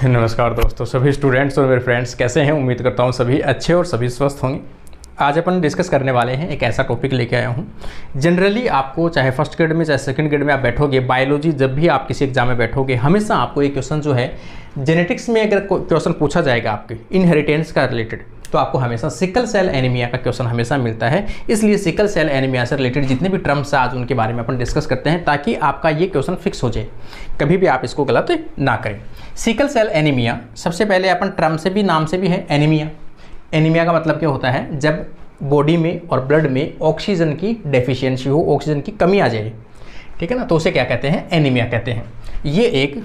नमस्कार दोस्तों, सभी स्टूडेंट्स और मेरे फ्रेंड्स कैसे हैं। उम्मीद करता हूं सभी अच्छे और सभी स्वस्थ होंगे। आज अपन डिस्कस करने वाले हैं, एक ऐसा टॉपिक लेके आया हूं। जनरली आपको चाहे फर्स्ट ग्रेड में चाहे सेकंड ग्रेड में आप बैठोगे, बायोलॉजी जब भी आप किसी एग्जाम में बैठोगे, हमेशा आपको एक क्वेश्चन जो है जेनेटिक्स में अगर क्वेश्चन पूछा जाएगा आपके इनहेरिटेंस का रिलेटेड, तो आपको हमेशा सिकल सेल एनीमिया का क्वेश्चन हमेशा मिलता है। इसलिए सिकल सेल एनीमिया से रिलेटेड जितने भी टर्म्स हैं आज उनके बारे में अपन डिस्कस करते हैं, ताकि आपका ये क्वेश्चन फिक्स हो जाए, कभी भी आप इसको गलत ना करें। सिकल सेल एनीमिया, सबसे पहले अपन टर्म से भी, नाम से भी है एनीमिया। एनीमिया का मतलब क्या होता है, जब बॉडी में और ब्लड में ऑक्सीजन की डेफिशिएंसी हो, ऑक्सीजन की कमी आ जाए, ठीक है ना, तो उसे क्या कहते हैं, एनीमिया कहते हैं। ये एक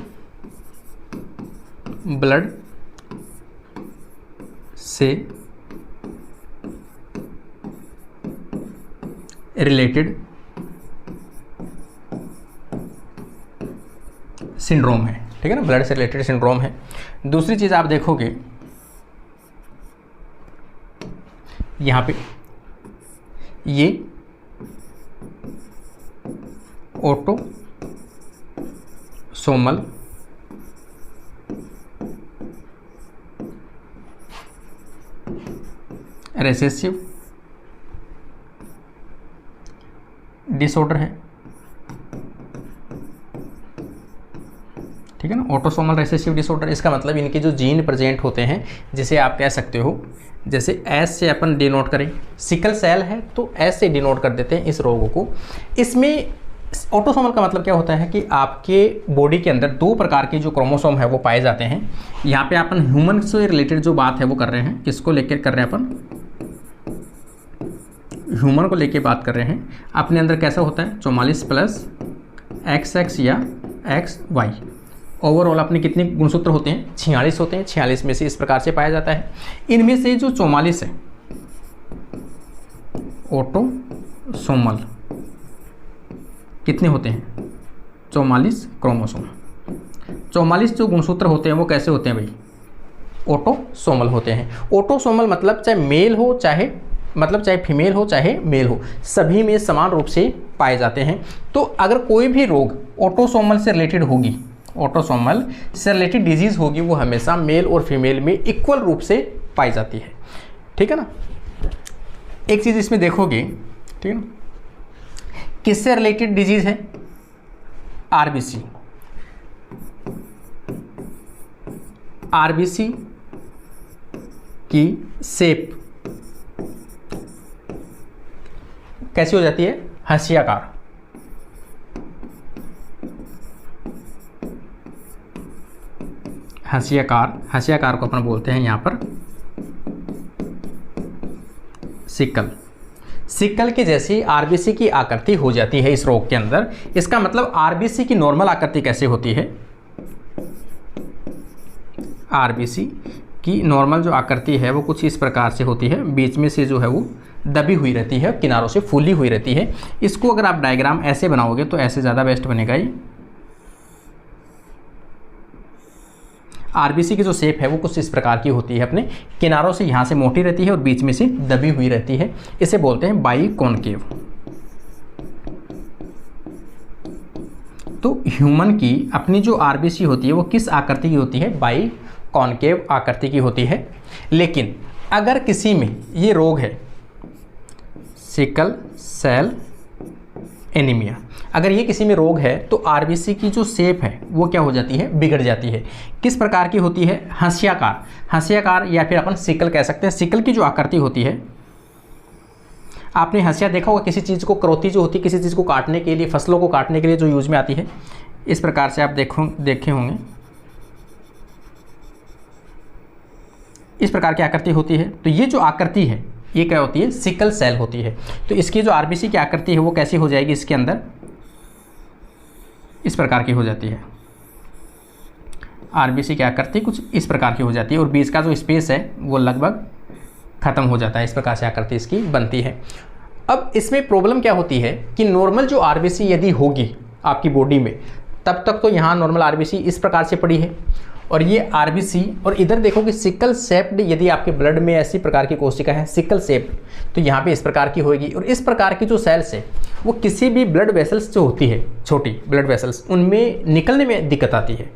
ब्लड से रिलेटेड सिंड्रोम है, ठीक है ना, ब्लड से रिलेटेड सिंड्रोम है। दूसरी चीज़ आप देखोगे यहाँ पे, ये ऑटोसोमल रिसेसिव डिसऑर्डर है, ठीक है ना, ऑटोसोमल रिसेसिव डिसऑर्डर। इसका मतलब इनके जो जीन प्रेजेंट होते हैं, जिसे आप कह सकते हो, जैसे एस से अपन डिनोट करें, सिकल सेल है तो एस से डिनोट कर देते हैं इस रोग को। इसमें ऑटोसोमल का मतलब क्या होता है कि आपके बॉडी के अंदर दो प्रकार के जो क्रोमोसोम है वो पाए जाते हैं। यहाँ पे अपन ह्यूमन से रिलेटेड जो बात है वो कर रहे हैं, किसको लेकर कर रहे हैं, अपन ह्यूमन को लेके बात कर रहे हैं। अपने अंदर कैसा होता है, 44 प्लस XX या XY। ओवरऑल अपने कितने गुणसूत्र होते हैं, 46 होते हैं। 46 में से इस प्रकार से पाया जाता है। इनमें से जो 44 है ऑटोसोमल, कितने होते हैं, 44 क्रोमोसोम। 44 जो गुणसूत्र होते हैं वो कैसे होते हैं भाई, ऑटोसोमल होते हैं। ऑटोसोमल मतलब चाहे मेल हो चाहे फीमेल हो चाहे मेल हो, सभी में समान रूप से पाए जाते हैं। तो अगर कोई भी रोग ऑटोसोमल से रिलेटेड होगी, ऑटोसोमल से रिलेटेड डिजीज होगी, वो हमेशा मेल और फीमेल में इक्वल रूप से पाई जाती है, ठीक है ना। एक चीज़ इसमें देखोगे, ठीक है ना, किससे रिलेटेड डिजीज है, आरबीसी। आरबीसी की शेप कैसी हो जाती है, हंसियाकार। हंसियाकार को अपन बोलते हैं यहाँ पर सिकल के जैसी आरबीसी की आकृति हो जाती है इस रोग के अंदर। इसका मतलब आरबीसी की नॉर्मल आकृति कैसे होती है, आरबीसी की नॉर्मल जो आकृति है वो कुछ इस प्रकार से होती है, बीच में से जो है वो दबी हुई रहती है, किनारों से फूली हुई रहती है। इसको अगर आप डायग्राम ऐसे बनाओगे तो ऐसे ज़्यादा बेस्ट बनेगा। ये आरबीसी की जो शेप है वो कुछ इस प्रकार की होती है, अपने किनारों से यहाँ से मोटी रहती है और बीच में से दबी हुई रहती है। इसे बोलते हैं बाइकॉन्केव। तो ह्यूमन की अपनी जो आरबीसी होती है वो किस आकृति की होती है, बाइकॉन्केव आकृति की होती है। लेकिन अगर किसी में ये रोग है, सिकल सेल एनीमिया, अगर ये किसी में रोग है तो आरबीसी की जो शेप है वो क्या हो जाती है, बिगड़ जाती है। किस प्रकार की होती है, हंसियाकार या फिर अपन सिकल कह सकते हैं। सिकल की जो आकृति होती है, आपने हंसिया देखा होगा, किसी चीज़ को, क्रोती जो होती है किसी चीज़ को काटने के लिए, फसलों को काटने के लिए जो यूज में आती है, इस प्रकार से आप देखे होंगे, इस प्रकार की आकृति होती है। तो ये जो आकृति है ये क्या होती है, सिकल सेल होती है। तो इसकी जो आरबीसी की आकृति है वो कैसी हो जाएगी, इसके अंदर इस प्रकार की हो जाती है। आरबीसी की आकृति कुछ इस प्रकार की हो जाती है और बीच का जो स्पेस है वो लगभग खत्म हो जाता है। इस प्रकार से आकृति इसकी बनती है। अब इसमें प्रॉब्लम क्या होती है कि नॉर्मल जो आरबीसी यदि होगी आपकी बॉडी में, तब तक तो यहाँ नॉर्मल आरबीसी इस प्रकार से पड़ी है, और ये आरबीसी, और इधर देखो कि सिकल शेप्ड, यदि आपके ब्लड में ऐसी प्रकार की कोशिका है सिकल शेप्ड, तो यहाँ पे इस प्रकार की होगी। और इस प्रकार की जो सेल्स है वो किसी भी ब्लड वेसल्स जो होती है, छोटी ब्लड वेसल्स, उनमें निकलने में दिक्कत आती है।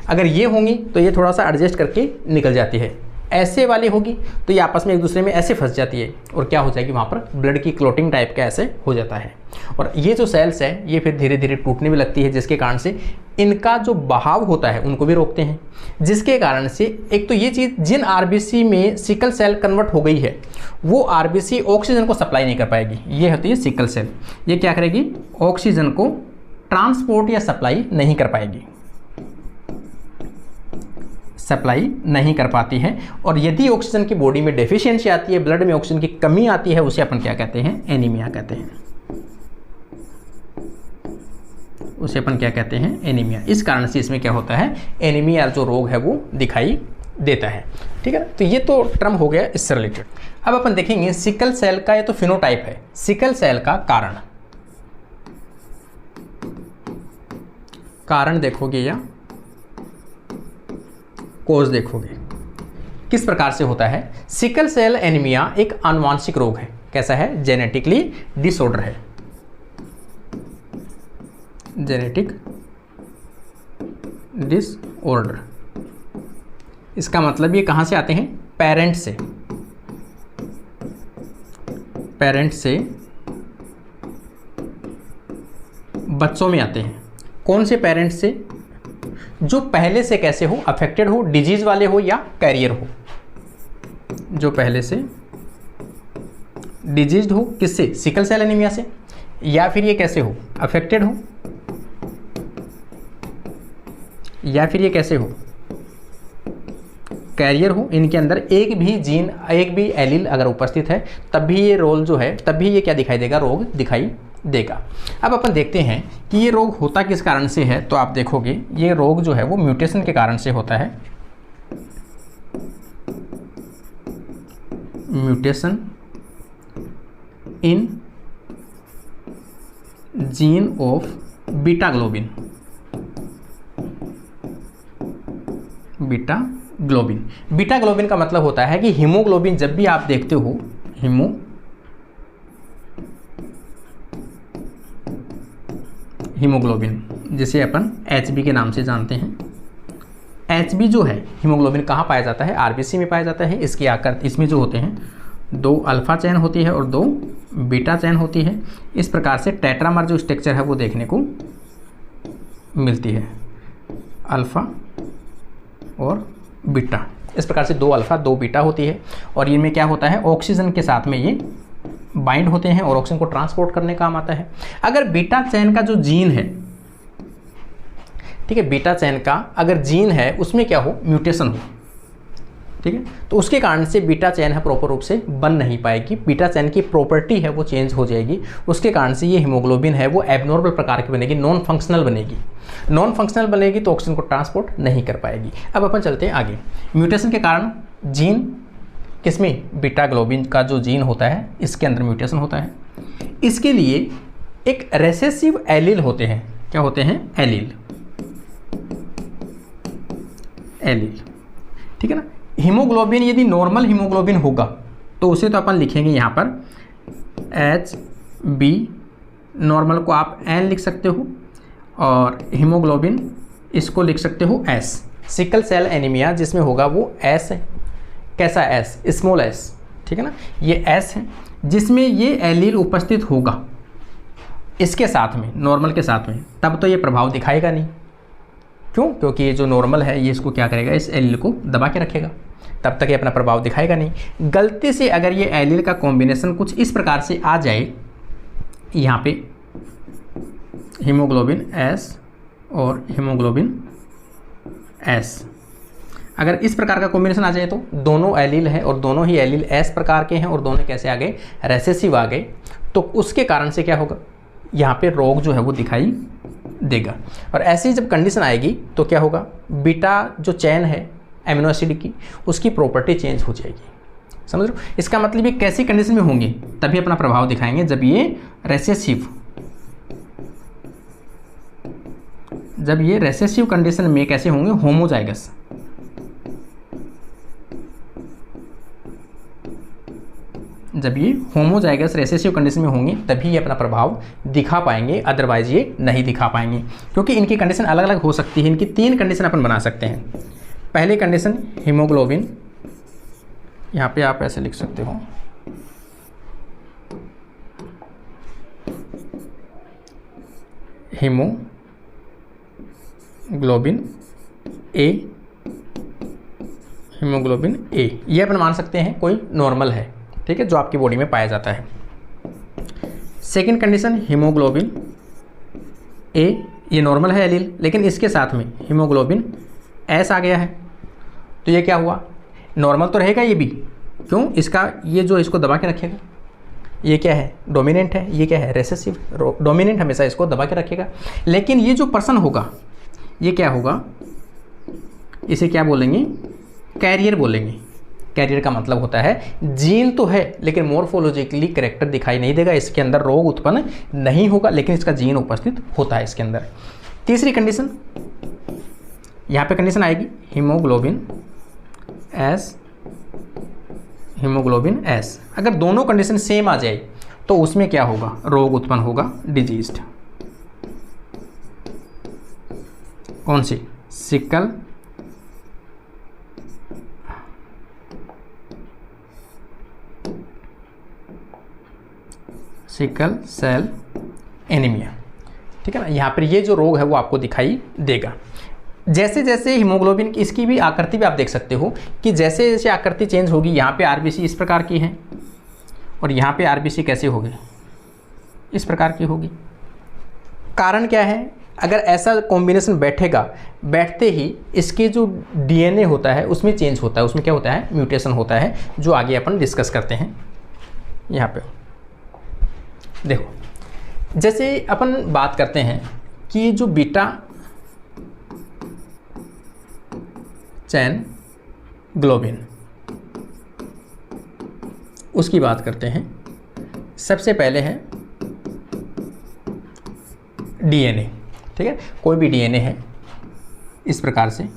अगर ये होंगी तो ये थोड़ा सा एडजस्ट करके निकल जाती है, ऐसे वाली होगी तो ये आपस में एक दूसरे में ऐसे फंस जाती है और क्या हो जाएगी, वहाँ पर ब्लड की क्लोटिंग टाइप का ऐसे हो जाता है। और ये जो सेल्स है ये फिर धीरे धीरे टूटने भी लगती है, जिसके कारण से इनका जो बहाव होता है उनको भी रोकते हैं, जिसके कारण से एक तो ये चीज़, जिन आरबीसी में सिकल सेल कन्वर्ट हो गई है वो आरबीसी ऑक्सीजन को सप्लाई नहीं कर पाएगी। ये होती है सिकल सेल, ये क्या करेगी, ऑक्सीजन को ट्रांसपोर्ट या सप्लाई नहीं कर पाएगी, सप्लाई नहीं कर पाती है। और यदि ऑक्सीजन की बॉडी में डेफिशिएंसी आती है, ब्लड में ऑक्सीजन की कमी आती है, उसे अपन क्या कहते हैं, एनीमिया कहते हैं, उसे अपन क्या कहते हैं, एनीमिया। इस कारण से इसमें क्या होता है, एनीमिया जो रोग है वो दिखाई देता है। ठीक है ना, तो ये तो टर्म हो गया इससे रिलेटेड। अब अपन देखेंगे सिकल सेल का, ये तो फिनोटाइप है, सिकल सेल का कारण देखोगे या कोज देखोगे, किस प्रकार से होता है। सिकल सेल एनीमिया एक आनुवांशिक रोग है। कैसा है, जेनेटिकली डिसऑर्डर है, जेनेटिक डिसऑर्डर। इसका मतलब ये कहाँ से आते हैं, पेरेंट से बच्चों में आते हैं। कौन से पेरेंट से, जो पहले से कैसे हो, अफेक्टेड हो, डिजीज वाले हो या कैरियर हो, जो पहले से डिजीज्ड हो, किससे, सिकल सेल एनीमिया से, या फिर ये कैसे हो, अफेक्टेड हो, या फिर ये कैसे हो, कैरियर हो। इनके अंदर एक भी जीन, एक भी एलील अगर उपस्थित है तब भी ये रोल जो है, तब भी ये क्या दिखाई देगा, रोग दिखाई देगा। अब अपन देखते हैं कि ये रोग होता किस कारण से है। तो आप देखोगे ये रोग जो है वो म्यूटेशन के कारण से होता है, mutation in gene of beta globin, beta globin का मतलब होता है कि हीमोग्लोबिन, जब भी आप देखते हो हीमोग्लोबिन, जिसे अपन HB के नाम से जानते हैं। HB जो है हीमोग्लोबिन कहाँ पाया जाता है, आरबीसी में पाया जाता है। इसकी आकर इसमें जो होते हैं 2 अल्फा चेन होती है और 2 बीटा चेन होती है। इस प्रकार से टेट्रामर जो स्ट्रक्चर है वो देखने को मिलती है, अल्फा और बीटा। इस प्रकार से 2 अल्फा 2 बीटा होती है और इनमें क्या होता है, ऑक्सीजन के साथ में ये बाइंड होते हैं और ऑक्सीजन को ट्रांसपोर्ट करने काम आता है। अगर बीटा चेन का जो जीन है, ठीक है, बीटा चेन का अगर जीन है उसमें क्या हो, म्यूटेशन हो, ठीक है, तो उसके कारण से बीटा चेन है प्रॉपर रूप से बन नहीं पाएगी, बीटा चेन की प्रॉपर्टी है वो चेंज हो जाएगी। उसके कारण से ये हीमोग्लोबिन है वो एबनॉर्मल प्रकार की बनेगी, नॉन फंक्शनल बनेगी। नॉन फंक्शनल बनेगी तो ऑक्सीजन को ट्रांसपोर्ट नहीं कर पाएगी। अब अपन चलते हैं आगे। म्यूटेशन के कारण जीन किसमें, बीटा ग्लोबिन का जो जीन होता है इसके अंदर म्यूटेशन होता है। इसके लिए एक रेसेसिव एलील होते हैं। क्या होते हैं, एलील, ठीक है ना। हीमोग्लोबिन यदि नॉर्मल हीमोग्लोबिन होगा तो उसे तो अपन लिखेंगे यहाँ पर HB, नॉर्मल को आप N लिख सकते हो और हीमोग्लोबिन इसको लिख सकते हो S। सिकल सेल एनीमिया जिसमें होगा वो S है। कैसा S, स्मॉल s, ठीक है ना, ये S है जिसमें ये एलील उपस्थित होगा इसके साथ में, नॉर्मल के साथ में, तब तो ये प्रभाव दिखाएगा नहीं। क्यों, क्योंकि ये जो नॉर्मल है ये इसको क्या करेगा, इस एलील को दबा के रखेगा, तब तक ये अपना प्रभाव दिखाएगा नहीं। गलती से अगर ये एलील का कॉम्बिनेशन कुछ इस प्रकार से आ जाए, यहाँ पे हीमोग्लोबिन S और हीमोग्लोबिन S, अगर इस प्रकार का कॉम्बिनेशन आ जाए तो दोनों एलील हैं और दोनों ही एलील S प्रकार के हैं और दोनों कैसे आ गए, रेसेसिव आ गए, तो उसके कारण से क्या होगा, यहाँ पे रोग जो है वो दिखाई देगा। और ऐसी जब कंडीशन आएगी तो क्या होगा, बीटा जो चेन है एमिनो एसिड की उसकी प्रॉपर्टी चेंज हो जाएगी। समझ लो, इसका मतलब ये कैसी कंडीशन में होंगे तभी अपना प्रभाव दिखाएंगे, जब ये रेसेसिव कंडीशन में कैसे होंगे, होमोजाइगस, जब ये होमोजाइगस रिसेसिव कंडीशन में होंगे तभी ये अपना प्रभाव दिखा पाएंगे, अदरवाइज ये नहीं दिखा पाएंगे, क्योंकि इनकी कंडीशन अलग अलग हो सकती है। इनकी 3 कंडीशन अपन बना सकते हैं। पहली कंडीशन हीमोग्लोबिन, यहाँ पे आप ऐसे लिख सकते हो, हीमोग्लोबिन ए, हीमोग्लोबिन ए, ये अपन मान सकते हैं कोई नॉर्मल है, ठीक है, जो आपकी बॉडी में पाया जाता है। सेकंड कंडीशन हीमोग्लोबिन ए, ये नॉर्मल है एलील, लेकिन इसके साथ में हीमोग्लोबिन एस आ गया है, तो ये क्या हुआ, नॉर्मल तो रहेगा ये भी, क्यों, इसका ये जो इसको दबा के रखेगा, ये क्या है, डोमिनेंट है, ये क्या है, रेसेसिव, डोमिनेंट हमेशा इसको दबा के रखेगा। लेकिन ये जो पर्सन होगा ये क्या होगा, इसे क्या बोलेंगे, कैरियर बोलेंगे। कैरियर का मतलब होता है जीन तो है लेकिन मॉर्फोलॉजिकली कैरेक्टर दिखाई नहीं देगा, इसके अंदर रोग उत्पन्न नहीं होगा, लेकिन इसका जीन उपस्थित होता है इसके अंदर। तीसरी कंडीशन, यहाँ पे कंडीशन आएगी हीमोग्लोबिन एस, हीमोग्लोबिन एस। अगर दोनों कंडीशन सेम आ जाए तो उसमें क्या होगा, रोग उत्पन्न होगा, डिजीज्ड। कौन सी, सिकल सेल एनीमिया, ठीक है ना। यहाँ पर ये जो रोग है वो आपको दिखाई देगा। जैसे जैसे हीमोग्लोबिन की, इसकी भी आकृति भी आप देख सकते हो कि जैसे जैसे आकृति चेंज होगी, यहाँ पे आरबीसी इस प्रकार की है और यहाँ पे आरबीसी कैसे होगी, इस प्रकार की होगी। कारण क्या है, अगर ऐसा कॉम्बिनेशन बैठेगा, बैठते ही इसके जो डीएनए होता है उसमें चेंज होता है, उसमें क्या होता है, म्यूटेशन होता है, जो आगे अपन डिस्कस करते हैं। यहाँ पे देखो, जैसे अपन बात करते हैं कि जो बीटा चैन ग्लोबिन, उसकी बात करते हैं। सबसे पहले है डीएनए, ठीक है, कोई भी डीएनए है इस प्रकार से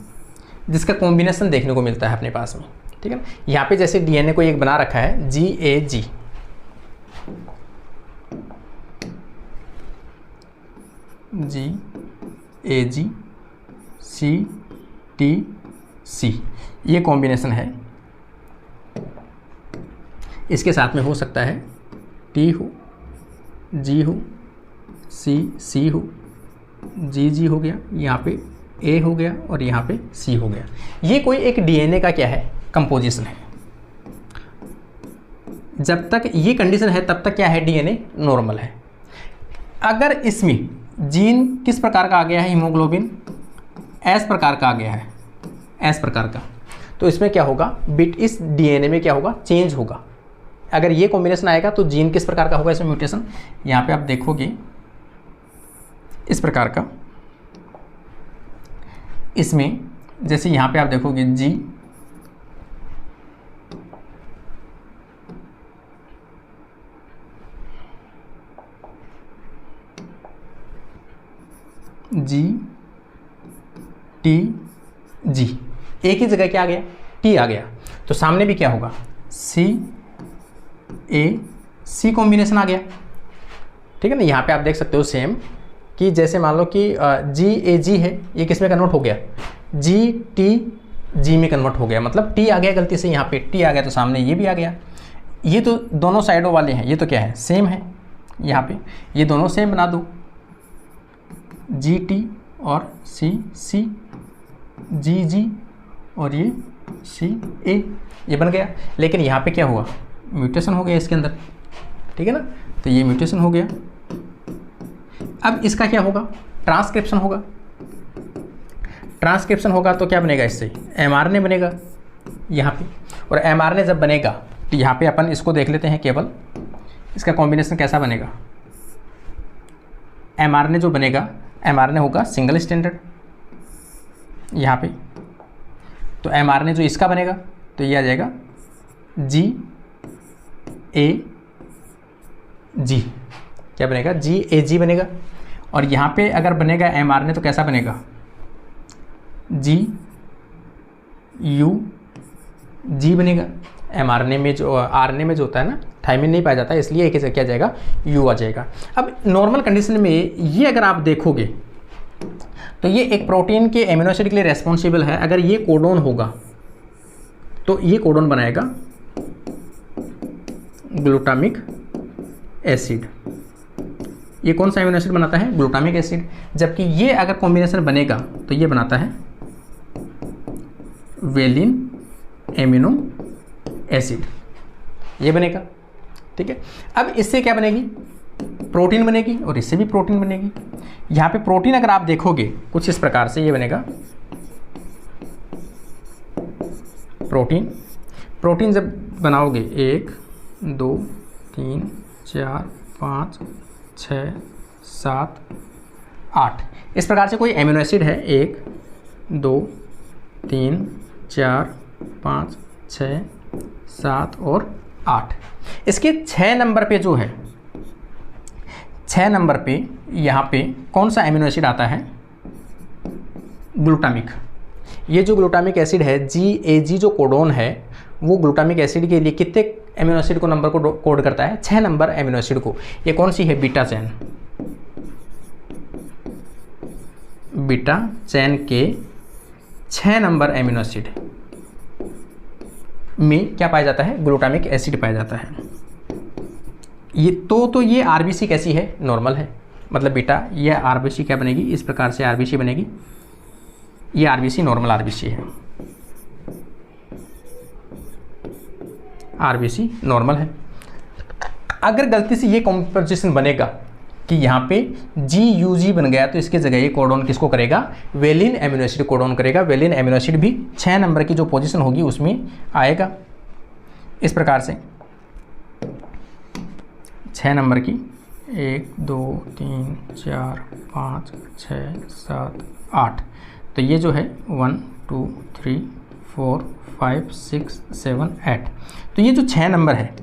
जिसका कॉम्बिनेशन देखने को मिलता है अपने पास में, ठीक है ना। यहाँ पे जैसे डीएनए को एक बना रखा है GAG, GAG CTC, ये कॉम्बिनेशन है। इसके साथ में हो सकता है T हो, G हो, C हो, GG हो गया, यहाँ पे A हो गया और यहाँ पे C हो गया। ये कोई एक डीएनए का क्या है, कंपोजिशन है। जब तक ये कंडीशन है तब तक क्या है, डीएनए नॉर्मल है। अगर इसमें जीन किस प्रकार का आ गया है, हीमोग्लोबिन एस प्रकार का आ गया है, एस प्रकार का, तो इसमें क्या होगा, बिट इस डीएनए में क्या होगा, चेंज होगा। अगर ये कॉम्बिनेशन आएगा तो जीन किस प्रकार का होगा, इसमें म्यूटेशन, यहाँ पे आप देखोगे इस प्रकार का। इसमें जैसे यहाँ पे आप देखोगे GTG, एक ही जगह क्या आ गया, T आ गया, तो सामने भी क्या होगा, CAC कॉम्बिनेशन आ गया, ठीक है ना। यहाँ पे आप देख सकते हो सेम कि जैसे मान लो कि GAG है, ये किस में कन्वर्ट हो गया, GTG में कन्वर्ट हो गया, मतलब T आ गया गलती से, यहाँ पे T आ गया तो सामने ये भी आ गया। ये तो दोनों साइडों वाले हैं, ये तो क्या है, सेम है। यहाँ पे ये दोनों सेम बना दो, GT और C, GG और ये CA, ये बन गया। लेकिन यहाँ पे क्या हुआ, म्यूटेशन हो गया इसके अंदर, ठीक है ना, तो ये म्यूटेशन हो गया। अब इसका क्या होगा, ट्रांसक्रिप्शन होगा। ट्रांसक्रिप्शन होगा तो क्या बनेगा, इससे mRNA बनेगा यहाँ पे, और mRNA जब बनेगा तो यहाँ पे अपन इसको देख लेते हैं केवल, इसका कॉम्बिनेशन कैसा बनेगा। mRNA जो बनेगा, mRNA होगा सिंगल स्टैंडर्ड यहाँ पे, तो mRNA जो इसका बनेगा तो ये आ जाएगा GAG, क्या बनेगा, GAG बनेगा। और यहाँ पे अगर बनेगा mRNA तो कैसा बनेगा, GUG बनेगा, mRNA में जो RNA में जो होता है ना, थायमिन नहीं पाया जाता है, इसलिए एक ही क्या जाएगा, U आ जाएगा। अब नॉर्मल कंडीशन में ये अगर आप देखोगे तो ये एक प्रोटीन के एमिनो एसिड के लिए रेस्पॉन्सिबल है। अगर ये कोडोन होगा तो ये कोडोन बनाएगा ग्लूटामिक एसिड। ये कौन सा एमिनो एसिड बनाता है, ग्लूटामिक एसिड। जबकि ये अगर कॉम्बिनेशन बनेगा तो ये बनाता है वेलिन एमिनो एसिड, ये बनेगा। ठीक है, अब इससे क्या बनेगी, प्रोटीन बनेगी और इससे भी प्रोटीन बनेगी। यहाँ पे प्रोटीन अगर आप देखोगे कुछ इस प्रकार से ये बनेगा प्रोटीन। प्रोटीन जब बनाओगे 1 2 3 4 5 6 7 8 इस प्रकार से कोई एमिनो एसिड है 1 2 3 4 5 6 7 और 8। इसके 6 नंबर पे जो है, 6 नंबर पे यहाँ पे कौन सा एमिनो एसिड आता है, ग्लूटामिक। ये जो ग्लूटामिक एसिड है GAG जो कोडोन है वो ग्लूटामिक एसिड के लिए कितने एमिनो एसिड को नंबर को कोड करता है, 6 नंबर एमिनो एसिड को। ये कौन सी है, बीटा चैन। बीटा चैन के 6 नंबर एमिनो एसिड में क्या पाया जाता है, ग्लूटामिक एसिड पाया जाता है। ये तो ये RBC कैसी है, नॉर्मल है, मतलब बीटा ये RBC क्या बनेगी, इस प्रकार से RBC बनेगी। ये RBC नॉर्मल RBC है, RBC नॉर्मल है। अगर गलती से ये कॉम्पोजिशन बनेगा कि यहाँ पे GUG बन गया तो इसके जगह ये कोडोन किसको करेगा, वेलिन एमिनो एसिड कोडोन करेगा। वेलिन एमिनो एसिड भी 6 नंबर की जो पोजीशन होगी उसमें आएगा। इस प्रकार से 6 नंबर की 1 2 3 4 5 6 7 8, तो ये जो है 1 2 3 4 5 6 7 8। तो ये जो 6 नंबर है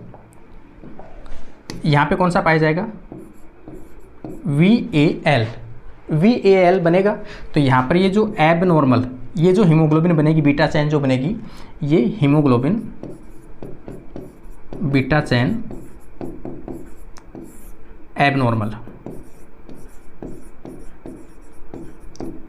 यहाँ पे कौन सा पाया जाएगा, VAL बनेगा। तो यहाँ पर ये जो एब नॉर्मल, ये जो हीमोग्लोबिन बनेगी, बीटा चैन जो बनेगी, ये हीमोग्लोबिन बीटा चैन एब नॉर्मल,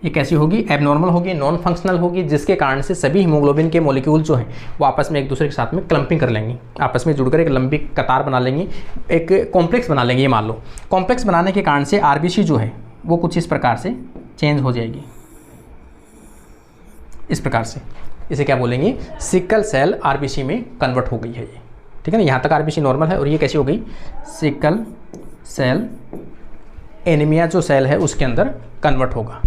ये कैसी होगी, एबनॉर्मल होगी, नॉन फंक्शनल होगी, जिसके कारण से सभी हीमोग्लोबिन के मॉलिक्यूल जो हैं वो आपस में एक दूसरे के साथ में क्लम्पिंग कर लेंगी, आपस में जुड़कर एक लंबी कतार बना लेंगी, एक कॉम्प्लेक्स बना लेंगी। ये मान लो कॉम्प्लेक्स बनाने के कारण से RBC जो है वो कुछ इस प्रकार से चेंज हो जाएगी, इस प्रकार से। इसे क्या बोलेंगे, सिकल सेल RBC में कन्वर्ट हो गई है ये। ठीक है ना, यहाँ तक RBC नॉर्मल है और ये कैसी हो गई, सिकल सेल एनीमिया जो सेल है उसके अंदर कन्वर्ट होगा।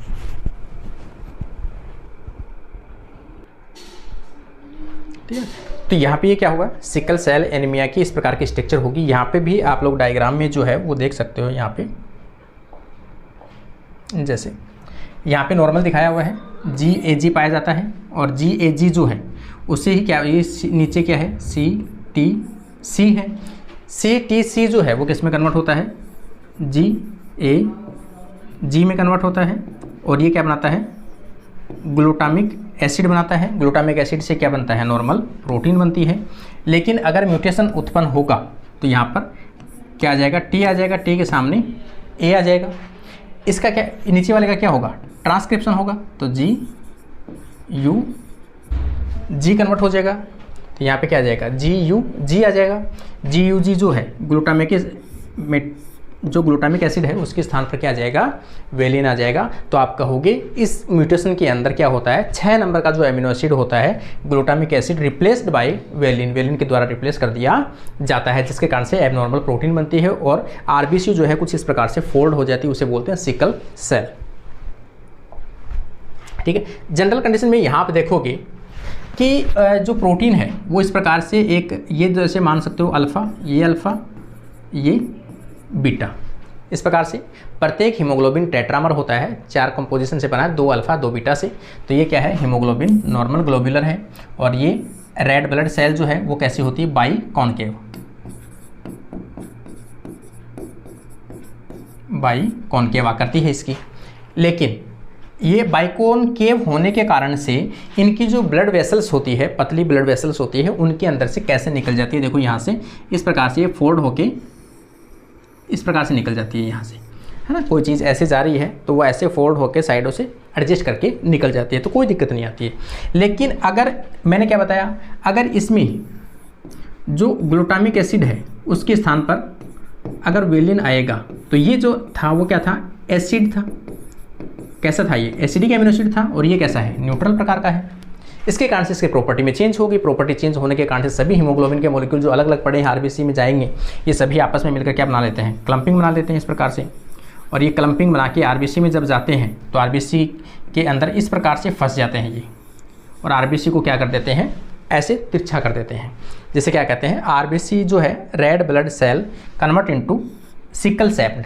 ठीक है, तो यहाँ पे ये क्या होगा, सिकल सेल एनीमिया की इस प्रकार की स्ट्रक्चर होगी। यहाँ पे भी आप लोग डायग्राम में जो है वो देख सकते हो, यहाँ पे जैसे यहाँ पे नॉर्मल दिखाया हुआ है, GAG पाया जाता है और GAG जो है उससे ही क्या, ये नीचे क्या है, CTC है। CTC जो है वो किस में कन्वर्ट होता है, GAG में कन्वर्ट होता है और ये क्या बनाता है, ग्लूटामिक एसिड बनाता है। ग्लूटामिक एसिड से क्या बनता है, नॉर्मल प्रोटीन बनती है। लेकिन अगर म्यूटेशन उत्पन्न होगा तो यहाँ पर क्या आ जाएगा, T आ जाएगा, T के सामने A आ जाएगा। इसका क्या, नीचे वाले का क्या होगा, ट्रांसक्रिप्शन होगा, तो G कन्वर्ट हो जाएगा। तो यहाँ पे क्या आ जाएगा, GUG आ जाएगा। GUG जो है जो ग्लूटामिक एसिड है उसके स्थान पर क्या आ जाएगा, वेलिन आ जाएगा। तो आप कहोगे इस म्यूटेशन के अंदर क्या होता है, 6 नंबर का जो एमिनो एसिड होता है glutamic acid replaced by valine के द्वारा रिप्लेस कर दिया जाता है, जिसके कारण से एबनॉर्मल प्रोटीन बनती है और RBC जो है कुछ इस प्रकार से फोल्ड हो जाती है, उसे बोलते हैं सिकल सेल। ठीक है, जनरल कंडीशन में यहाँ पर देखोगे कि जो प्रोटीन है वो इस प्रकार से एक, ये जैसे मान सकते हो अल्फ़ा, ये बीटा, इस प्रकार से प्रत्येक हीमोग्लोबिन टेट्रामर होता है, 4 कंपोजिशन से बना है, 2 अल्फा 2 बीटा से। तो ये क्या है, हीमोग्लोबिन नॉर्मल ग्लोबुलर है और ये रेड ब्लड सेल जो है वो कैसी होती है, बाई कॉन्केव आकृति है इसकी। लेकिन ये बाइकोनकेव होने के कारण से इनकी जो ब्लड वेसल्स होती है, पतली ब्लड वेसल्स होती है, उनके अंदर से कैसे निकल जाती है, देखो यहाँ से इस प्रकार से ये फोल्ड होके इस प्रकार से निकल जाती है यहाँ से, है ना। कोई चीज़ ऐसे जा रही है तो वो ऐसे फोल्ड होके साइडों से एडजस्ट करके निकल जाती है, तो कोई दिक्कत नहीं आती है। लेकिन अगर मैंने क्या बताया, अगर इसमें जो ग्लूटामिक एसिड है उसके स्थान पर अगर वेलिन आएगा तो ये जो था वो क्या था, एसिड था। कैसा था, ये एसिडिक एमिनो एसिड था, और ये कैसा है, न्यूट्रल प्रकार का है। इसके कारण से इसकी प्रॉपर्टी में चेंज होगी। प्रॉपर्टी चेंज होने के कारण से सभी हीमोग्लोबिन के मॉलिक्यूल जो अलग अलग पड़े हैं आरबीसी में जाएंगे, ये सभी आपस में मिलकर क्या बना लेते हैं, क्लम्पिंग बना लेते हैं इस प्रकार से। और ये क्लम्पिंग बना के आरबीसी में जब जाते हैं तो आरबीसी के अंदर इस प्रकार से फंस जाते हैं ये, और आरबीसी को क्या कर देते हैं, ऐसे तिरछा कर देते हैं। जैसे क्या कहते हैं, आरबीसी जो है red blood cell convert into sickle shape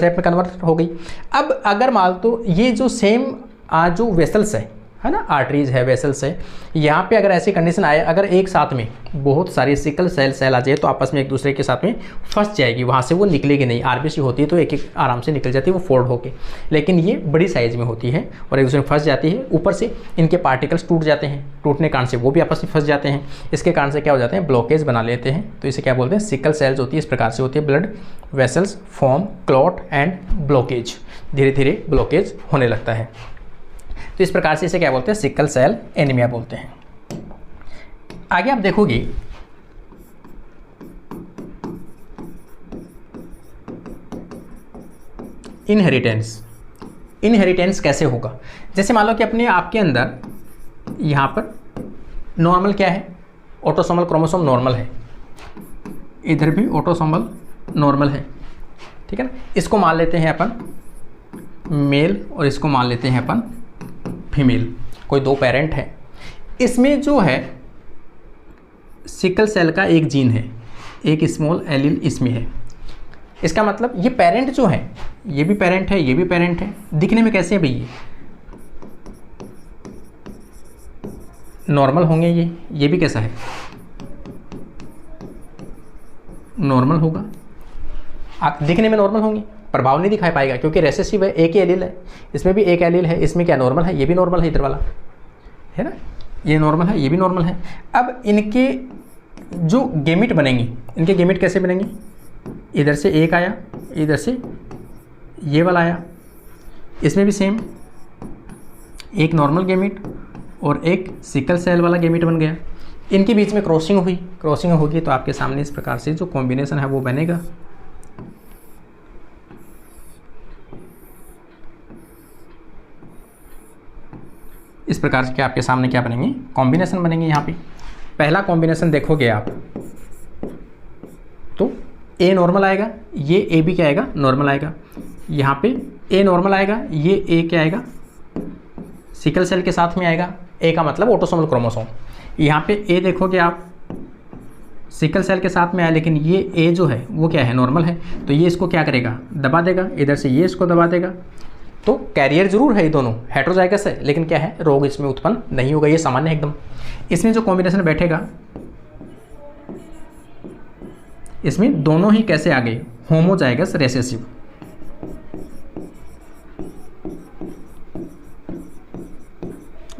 में कन्वर्ट हो गई। अब अगर मान तो ये जो सेम जो वेसल्स है ना, आर्टरीज है, वेसल्स है, यहाँ पे अगर ऐसी कंडीशन आए, अगर एक साथ में बहुत सारी सिकल सेल आ जाए तो आपस में एक दूसरे के साथ में फंस जाएगी, वहाँ से वो निकलेगी नहीं। आरबीसी होती है तो एक एक आराम से निकल जाती है वो फोल्ड होके, लेकिन ये बड़ी साइज में होती है और एक दूसरे में फंस जाती है। ऊपर से इनके पार्टिकल्स टूट जाते हैं, टूटने के कारण से वो भी आपस में फंस जाते हैं। इसके कारण से क्या हो जाते हैं, ब्लॉकेज बना लेते हैं। तो इसे क्या बोलते हैं, सिकल सेल्स होती है, इस प्रकार से होती है। Blood vessels form clot and blockage, धीरे धीरे ब्लॉकेज होने लगता है। तो इस प्रकार से इसे क्या बोलते हैं, सिकल सेल एनीमिया बोलते हैं। आगे आप देखोगे इनहेरिटेंस कैसे होगा। जैसे मान लो कि अपने आपके अंदर यहाँ पर नॉर्मल क्या है, ऑटोसोमल क्रोमोसोम नॉर्मल है, इधर भी ऑटोसोमल नॉर्मल है, ठीक है ना। इसको मान लेते हैं अपन मेल और इसको मान लेते हैं अपन फीमेल, कोई दो पेरेंट है। इसमें जो है सिकल सेल का एक जीन है, एक स्मॉल एलील इसमें है। इसका मतलब ये पेरेंट जो है, ये भी पेरेंट है, ये भी पेरेंट है। दिखने में कैसे है भई, नॉर्मल होंगे ये भी कैसा है, नॉर्मल होगा। आप दिखने में नॉर्मल होंगे, प्रभाव नहीं दिखाई पाएगा क्योंकि रेसेसिव है, एक ही एलील है। इसमें भी एक एलील है, इसमें क्या नॉर्मल है, ये भी नॉर्मल है, इधर वाला है ना, ये नॉर्मल है, ये भी नॉर्मल है। अब इनके जो गेमिट बनेंगे, इनके गेमिट कैसे बनेंगे, इधर से एक आया, इधर से ये वाला आया, इसमें भी सेम एक नॉर्मल गेमिट और एक सिकल सेल वाला गेमिट बन गया। इनके बीच में क्रॉसिंग होगी तो आपके सामने इस प्रकार से जो कॉम्बिनेशन है वो बनेगा। इस प्रकार के आपके सामने क्या बनेंगे, कॉम्बिनेशन बनेंगे। यहाँ पे पहला कॉम्बिनेशन देखोगे आप तो ए नॉर्मल आएगा, ये ए भी क्या आएगा, नॉर्मल आएगा। यहाँ पे ए नॉर्मल आएगा, ये ए क्या आएगा, सिकल सेल के साथ में आएगा। ए का मतलब ऑटोसोमल क्रोमोसोम। यहाँ पे ए देखोगे आप सिकल सेल के साथ में आया, लेकिन ये ए जो है वो क्या है, नॉर्मल है। तो ये इसको क्या करेगा, दबा देगा, इधर से ये इसको दबा देगा। तो कैरियर जरूर है, ये दोनों हेटेरोजाइगस है, लेकिन क्या है, रोग इसमें उत्पन्न नहीं होगा, ये सामान्य है एकदम। इसमें जो कॉम्बिनेशन बैठेगा, इसमें दोनों ही कैसे आ गए, होमोजाइगस रेसेसिव।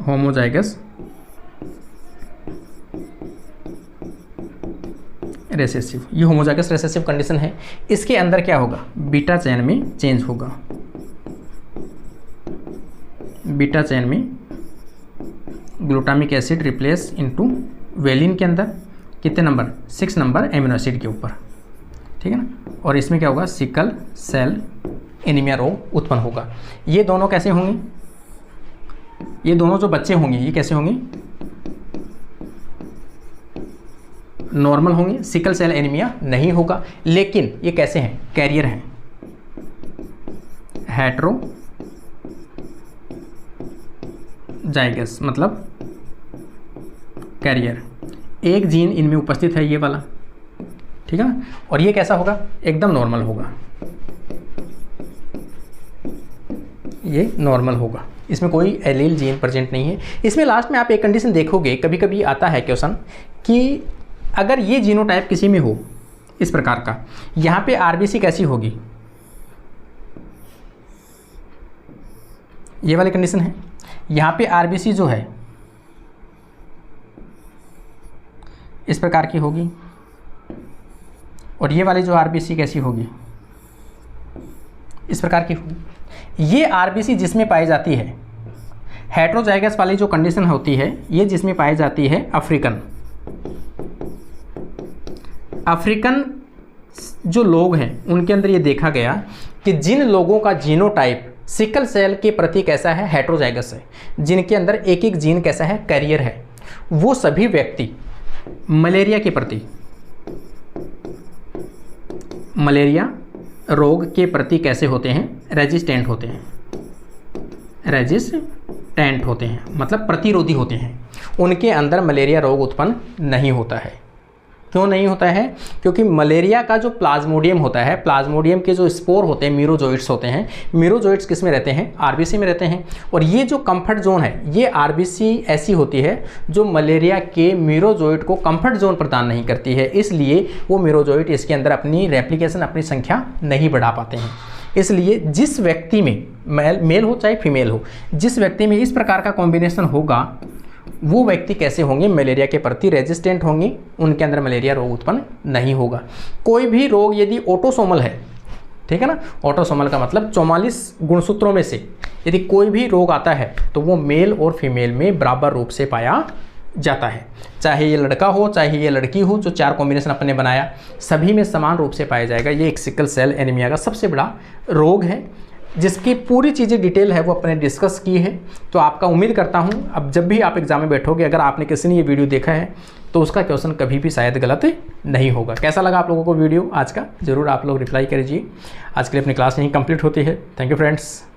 होमोजाइगस रेसेसिव, ये होमोजाइगस रेसेसिव कंडीशन है। इसके अंदर क्या होगा, बीटा चेन में चेंज होगा। बीटा चेन में glutamic acid replace into valine के अंदर कितने नंबर, 6 नंबर एमिनो एसिड के ऊपर, ठीक है ना। और इसमें क्या होगा, सिकल सेल एनीमिया रोग उत्पन्न होगा। ये दोनों कैसे होंगे, ये दोनों जो बच्चे होंगे ये कैसे होंगे, नॉर्मल होंगे, सिकल सेल एनीमिया नहीं होगा। लेकिन ये कैसे हैं, कैरियर हैं, हेटेरोजाइगस मतलब कैरियर। एक जीन इनमें उपस्थित है, ये वाला, ठीक है ना। और ये कैसा होगा, एकदम नॉर्मल होगा, ये नॉर्मल होगा, इसमें कोई एलील जीन प्रेजेंट नहीं है। इसमें लास्ट में आप एक कंडीशन देखोगे, कभी कभी आता है क्वेश्चन कि अगर ये जीनोटाइप किसी में हो इस प्रकार का, यहाँ पे आरबीसी कैसी होगी, ये वाली कंडीशन है। यहाँ पे आरबीसी जो है इस प्रकार की होगी, और ये वाली जो आरबीसी कैसी होगी, इस प्रकार की होगी। ये आरबीसी जिसमें पाई जाती है, हेटेरोजाइगस वाली जो कंडीशन होती है, ये जिसमें पाई जाती है अफ्रीकन जो लोग हैं उनके अंदर ये देखा गया कि जिन लोगों का जीनोटाइप सिकल सेल के प्रति कैसा है, हेटेरोजाइगस है, जिनके अंदर एक एक जीन कैसा है, कैरियर है, वो सभी व्यक्ति मलेरिया के प्रति, मलेरिया रोग के प्रति कैसे होते हैं, रेजिस्टेंट होते हैं, रेजिस्टेंट होते हैं मतलब प्रतिरोधी होते हैं। उनके अंदर मलेरिया रोग उत्पन्न नहीं होता है। क्यों नहीं होता है? क्योंकि मलेरिया का जो प्लाज्मोडियम होता है, प्लाज्मोडियम के जो स्पोर होते हैं, मीरोजोइट्स होते हैं, मीरोजोइट्स किस में रहते हैं, आरबीसी में रहते हैं। और ये जो कंफर्ट जोन है, ये आरबीसी ऐसी होती है जो मलेरिया के मीरोजोइट को कंफर्ट जोन प्रदान नहीं करती है, इसलिए वो मीरोजोइट इसके अंदर अपनी रेप्लिकेशन, अपनी संख्या नहीं बढ़ा पाते हैं। इसलिए जिस व्यक्ति में मेल हो चाहे फीमेल हो, जिस व्यक्ति में इस प्रकार का कॉम्बिनेशन होगा, वो व्यक्ति कैसे होंगे, मलेरिया के प्रति रेजिस्टेंट होंगे, उनके अंदर मलेरिया रोग उत्पन्न नहीं होगा। कोई भी रोग यदि ऑटोसोमल है, ठीक है ना, ऑटोसोमल का मतलब 44 गुणसूत्रों में से यदि कोई भी रोग आता है तो वो मेल और फीमेल में बराबर रूप से पाया जाता है। चाहे ये लड़का हो चाहे ये लड़की हो, जो 4 कॉम्बिनेशन अपने बनाया, सभी में समान रूप से पाया जाएगा। ये एक सिकल सेल एनीमिया का सबसे बड़ा रोग है, जिसकी पूरी चीज़ें डिटेल है वो अपने डिस्कस की है। तो आपका उम्मीद करता हूँ अब जब भी आप एग्जाम में बैठोगे, अगर आपने किसी ने ये वीडियो देखा है तो उसका क्वेश्चन कभी भी शायद गलत नहीं होगा। कैसा लगा आप लोगों को वीडियो आज का, ज़रूर आप लोग रिप्लाई कीजिए। आज के लिए अपनी क्लास यहीं कंप्लीट होती है। Thank you friends.